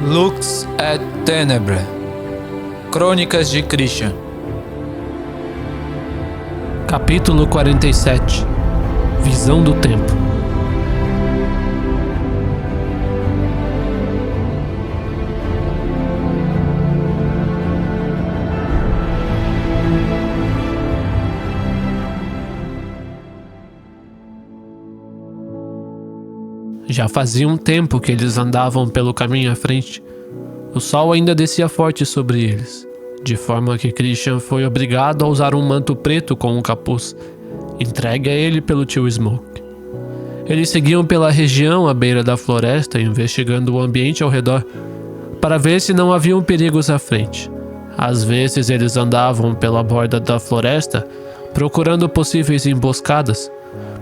Lux et Tenebrae. Crônicas de Christian. Capítulo 47. Visão do Tempo. Já fazia um tempo que eles andavam pelo caminho à frente. O sol ainda descia forte sobre eles, de forma que Christian foi obrigado a usar um manto preto com um capuz, entregue a ele pelo tio Smoke. Eles seguiam pela região à beira da floresta, investigando o ambiente ao redor, para ver se não haviam perigos à frente. Às vezes eles andavam pela borda da floresta, procurando possíveis emboscadas,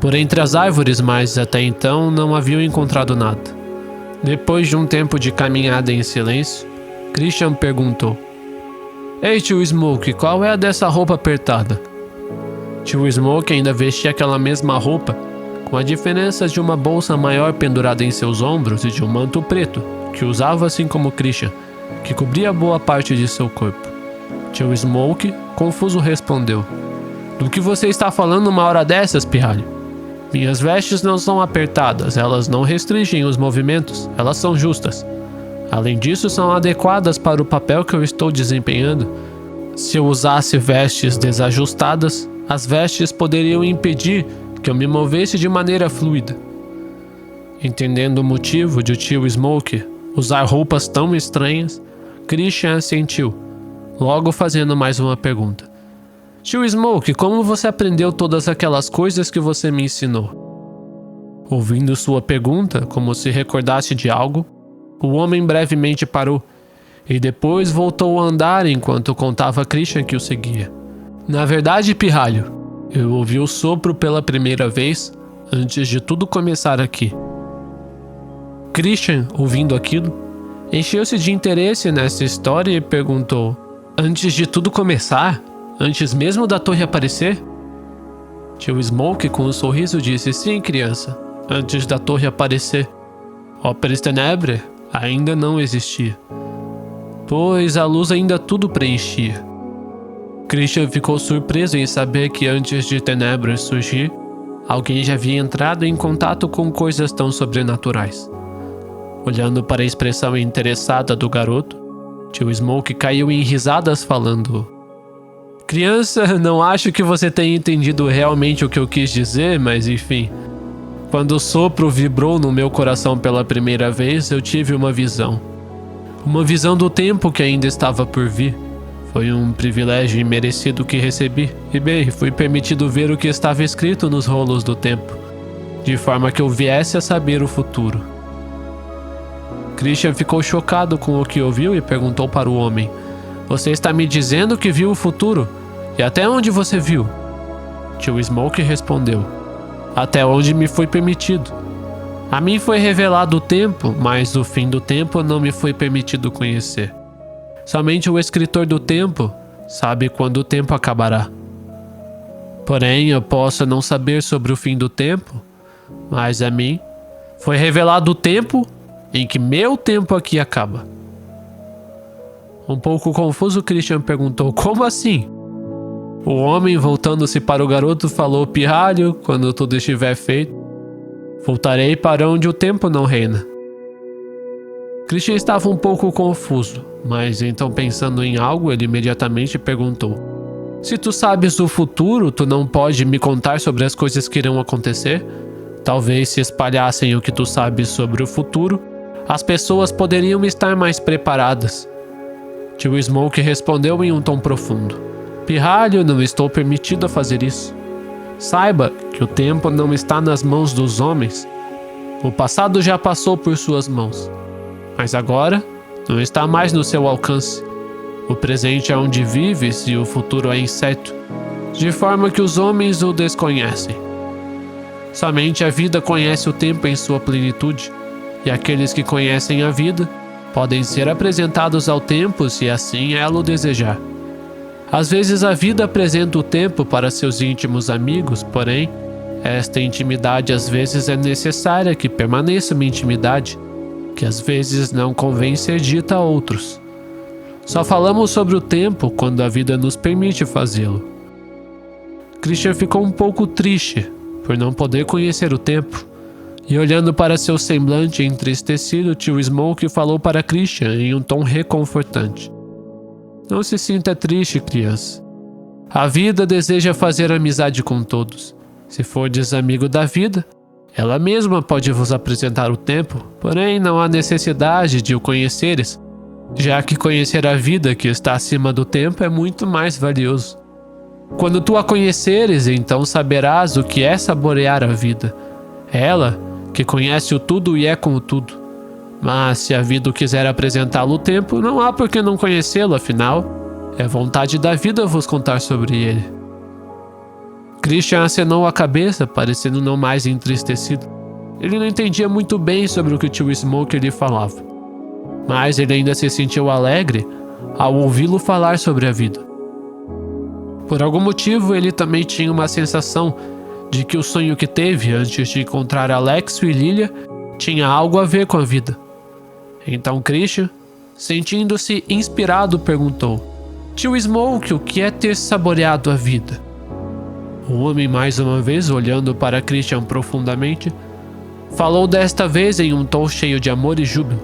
por entre as árvores, mas até então não haviam encontrado nada. Depois de um tempo de caminhada em silêncio, Christian perguntou: "Ei, tio Smoke, qual é a dessa roupa apertada?" Tio Smoke ainda vestia aquela mesma roupa, com a diferença de uma bolsa maior pendurada em seus ombros e de um manto preto, que usava assim como Christian, que cobria boa parte de seu corpo. Tio Smoke, confuso, respondeu: "Do que você está falando uma hora dessas, pirralho? Minhas vestes não são apertadas, elas não restringem os movimentos, elas são justas. Além disso, são adequadas para o papel que eu estou desempenhando. Se eu usasse vestes desajustadas, as vestes poderiam impedir que eu me movesse de maneira fluida." Entendendo o motivo de o tio Smoke usar roupas tão estranhas, Christian assentiu, logo fazendo mais uma pergunta: "Tio Smoke, como você aprendeu todas aquelas coisas que você me ensinou?" Ouvindo sua pergunta, como se recordasse de algo, o homem brevemente parou e depois voltou a andar enquanto contava a Christian que o seguia. "Na verdade, pirralho, eu ouvi o sopro pela primeira vez antes de tudo começar aqui." Christian, ouvindo aquilo, encheu-se de interesse nessa história e perguntou: "Antes de tudo começar? Antes mesmo da torre aparecer?" Tio Smoke, com um sorriso, disse: "Sim, criança, antes da torre aparecer. Opus Tenebrae ainda não existia, pois a luz ainda tudo preenchia." Christian ficou surpreso em saber que antes de Tenebrae surgir, alguém já havia entrado em contato com coisas tão sobrenaturais. Olhando para a expressão interessada do garoto, Tio Smoke caiu em risadas falando: "Criança, não acho que você tenha entendido realmente o que eu quis dizer, mas enfim. Quando o sopro vibrou no meu coração pela primeira vez, eu tive uma visão. Uma visão do tempo que ainda estava por vir. Foi um privilégio imerecido que recebi, e bem, fui permitido ver o que estava escrito nos rolos do tempo, de forma que eu viesse a saber o futuro." Christian ficou chocado com o que ouviu e perguntou para o homem: "Você está me dizendo que viu o futuro? E até onde você viu?" Tio Smoke respondeu: "Até onde me foi permitido. A mim foi revelado o tempo, mas o fim do tempo não me foi permitido conhecer. Somente o escritor do tempo sabe quando o tempo acabará. Porém, eu posso não saber sobre o fim do tempo, mas a mim foi revelado o tempo em que meu tempo aqui acaba." Um pouco confuso, Christian perguntou: "Como assim?" O homem, voltando-se para o garoto, falou: "Pirralho, quando tudo estiver feito, voltarei para onde o tempo não reina." Christian estava um pouco confuso, mas então, pensando em algo, ele imediatamente perguntou: "Se tu sabes o futuro, tu não pode me contar sobre as coisas que irão acontecer? Talvez se espalhassem o que tu sabes sobre o futuro, as pessoas poderiam estar mais preparadas." Tio Smoke respondeu em um tom profundo: "Pirralho, não estou permitido a fazer isso. Saiba que o tempo não está nas mãos dos homens. O passado já passou por suas mãos, mas agora não está mais no seu alcance. O presente é onde vives e o futuro é incerto, de forma que os homens o desconhecem. Somente a vida conhece o tempo em sua plenitude, e aqueles que conhecem a vida podem ser apresentados ao tempo se assim ela o desejar. Às vezes a vida apresenta o tempo para seus íntimos amigos, porém, esta intimidade às vezes é necessária que permaneça uma intimidade, que às vezes não convém ser dita a outros. Só falamos sobre o tempo quando a vida nos permite fazê-lo. Christian ficou um pouco triste por não poder conhecer o tempo, e olhando para seu semblante entristecido, tio Smoke falou para Christian em um tom reconfortante: "Não se sinta triste, criança. A vida deseja fazer amizade com todos. Se fordes amigo da vida, ela mesma pode vos apresentar o tempo, porém não há necessidade de o conheceres, já que conhecer a vida que está acima do tempo é muito mais valioso. Quando tu a conheceres, então saberás o que é saborear a vida. Ela, que conhece o tudo e é com o tudo. Mas se a vida quiser apresentá-lo o tempo, não há por que não conhecê-lo, afinal, é vontade da vida vos contar sobre ele." Christian acenou a cabeça, parecendo não mais entristecido. Ele não entendia muito bem sobre o que tio Smoke lhe falava, mas ele ainda se sentiu alegre ao ouvi-lo falar sobre a vida. Por algum motivo, ele também tinha uma sensação de que o sonho que teve antes de encontrar Alexio e Lilia tinha algo a ver com a vida. Então Christian, sentindo-se inspirado, perguntou: "Tio Smoke, o que é ter saboreado a vida?" O homem, mais uma vez olhando para Christian profundamente, falou desta vez em um tom cheio de amor e júbilo: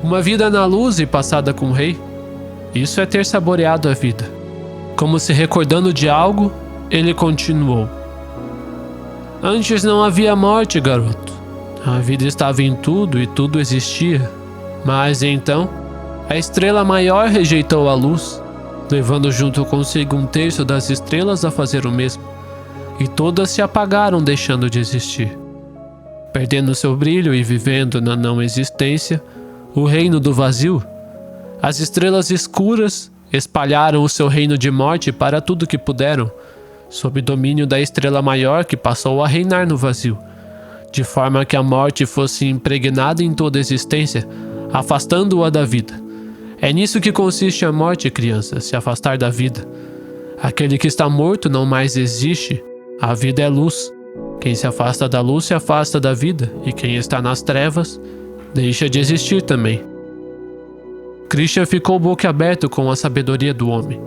"Uma vida na luz e passada com o rei. Isso é ter saboreado a vida." Como se recordando de algo, ele continuou: "Antes não havia morte, garoto. A vida estava em tudo e tudo existia. Mas então, a estrela maior rejeitou a luz, levando junto consigo um terço das estrelas a fazer o mesmo, e todas se apagaram, deixando de existir. Perdendo seu brilho e vivendo na não existência, o reino do vazio, as estrelas escuras espalharam o seu reino de morte para tudo que puderam, sob domínio da estrela maior que passou a reinar no vazio, de forma que a morte fosse impregnada em toda a existência, afastando-a da vida. É nisso que consiste a morte, criança, se afastar da vida. Aquele que está morto não mais existe. A vida é luz. Quem se afasta da luz se afasta da vida, e quem está nas trevas deixa de existir também." Christian ficou boquiaberto com a sabedoria do homem.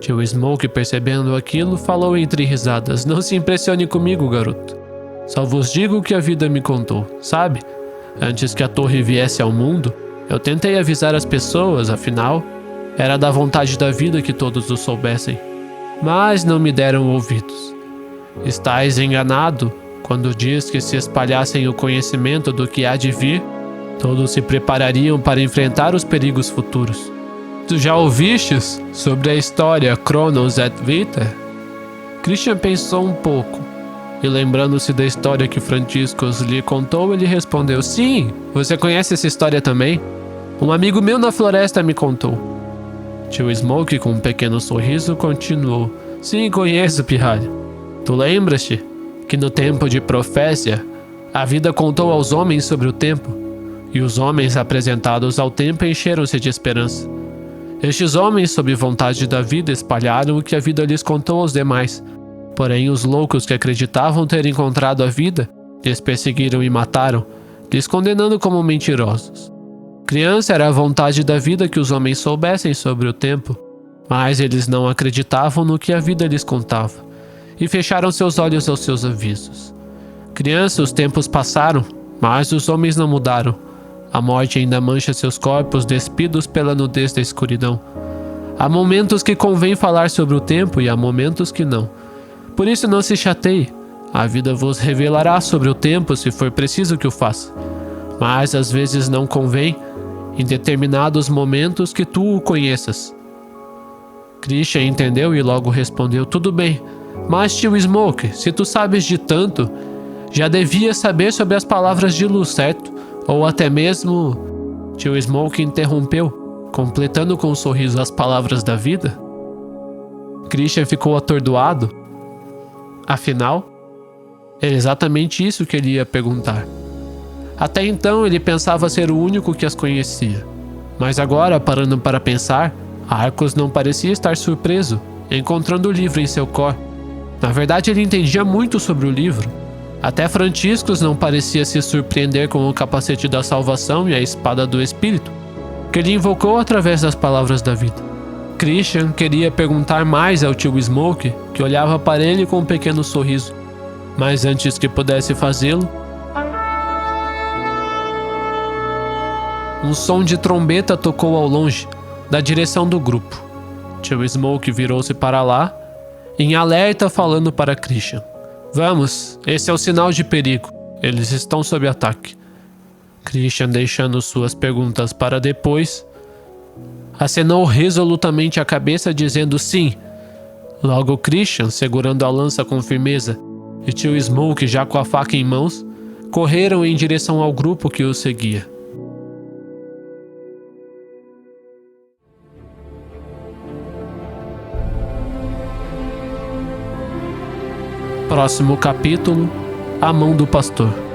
Tio Smoke, percebendo aquilo, falou entre risadas: "Não se impressione comigo, garoto. Só vos digo o que a vida me contou, sabe? Antes que a torre viesse ao mundo, eu tentei avisar as pessoas, afinal, era da vontade da vida que todos o soubessem. Mas não me deram ouvidos. Estais enganado quando diz que se espalhassem o conhecimento do que há de vir, todos se preparariam para enfrentar os perigos futuros. Tu já ouvistes sobre a história Cronos et Vita?" Christian pensou um pouco, e lembrando-se da história que Franciscus lhe contou, ele respondeu: "Sim, você conhece essa história também? Um amigo meu na floresta me contou." Tio Smoke, com um pequeno sorriso, continuou: "Sim, conheço, pirralho. Tu lembras-te que no tempo de Profécia, a vida contou aos homens sobre o tempo, e os homens apresentados ao tempo encheram-se de esperança. Estes homens, sob vontade da vida, espalharam o que a vida lhes contou aos demais. Porém, os loucos que acreditavam ter encontrado a vida, lhes perseguiram e mataram, lhes condenando como mentirosos. Criança, era a vontade da vida que os homens soubessem sobre o tempo, mas eles não acreditavam no que a vida lhes contava, e fecharam seus olhos aos seus avisos. Criança, os tempos passaram, mas os homens não mudaram. A morte ainda mancha seus corpos despidos pela nudez da escuridão. Há momentos que convém falar sobre o tempo e há momentos que não. Por isso não se chateie. A vida vos revelará sobre o tempo se for preciso que o faça. Mas às vezes não convém, em determinados momentos, que tu o conheças." Christian entendeu e logo respondeu: "Tudo bem, mas tio Smoke, se tu sabes de tanto, já devias saber sobre as palavras de luz, certo? Ou até mesmo..." Tio Smoke interrompeu, completando com um sorriso as palavras da vida. Christian ficou atordoado. Afinal, era exatamente isso que ele ia perguntar. Até então ele pensava ser o único que as conhecia. Mas agora, parando para pensar, Arcos não parecia estar surpreso, encontrando o livro em seu cor. Na verdade, ele entendia muito sobre o livro. Até Franciscus não parecia se surpreender com o capacete da salvação e a espada do Espírito, que ele invocou através das palavras da vida. Christian queria perguntar mais ao tio Smoke, que olhava para ele com um pequeno sorriso, mas antes que pudesse fazê-lo, um som de trombeta tocou ao longe, da direção do grupo. Tio Smoke virou-se para lá, em alerta, falando para Christian: "Vamos, esse é o sinal de perigo. Eles estão sob ataque." Christian, deixando suas perguntas para depois, acenou resolutamente a cabeça, dizendo sim. Logo Christian, segurando a lança com firmeza, e tio Smoke já com a faca em mãos, correram em direção ao grupo que os seguia. Próximo capítulo: A Mão do Pastor.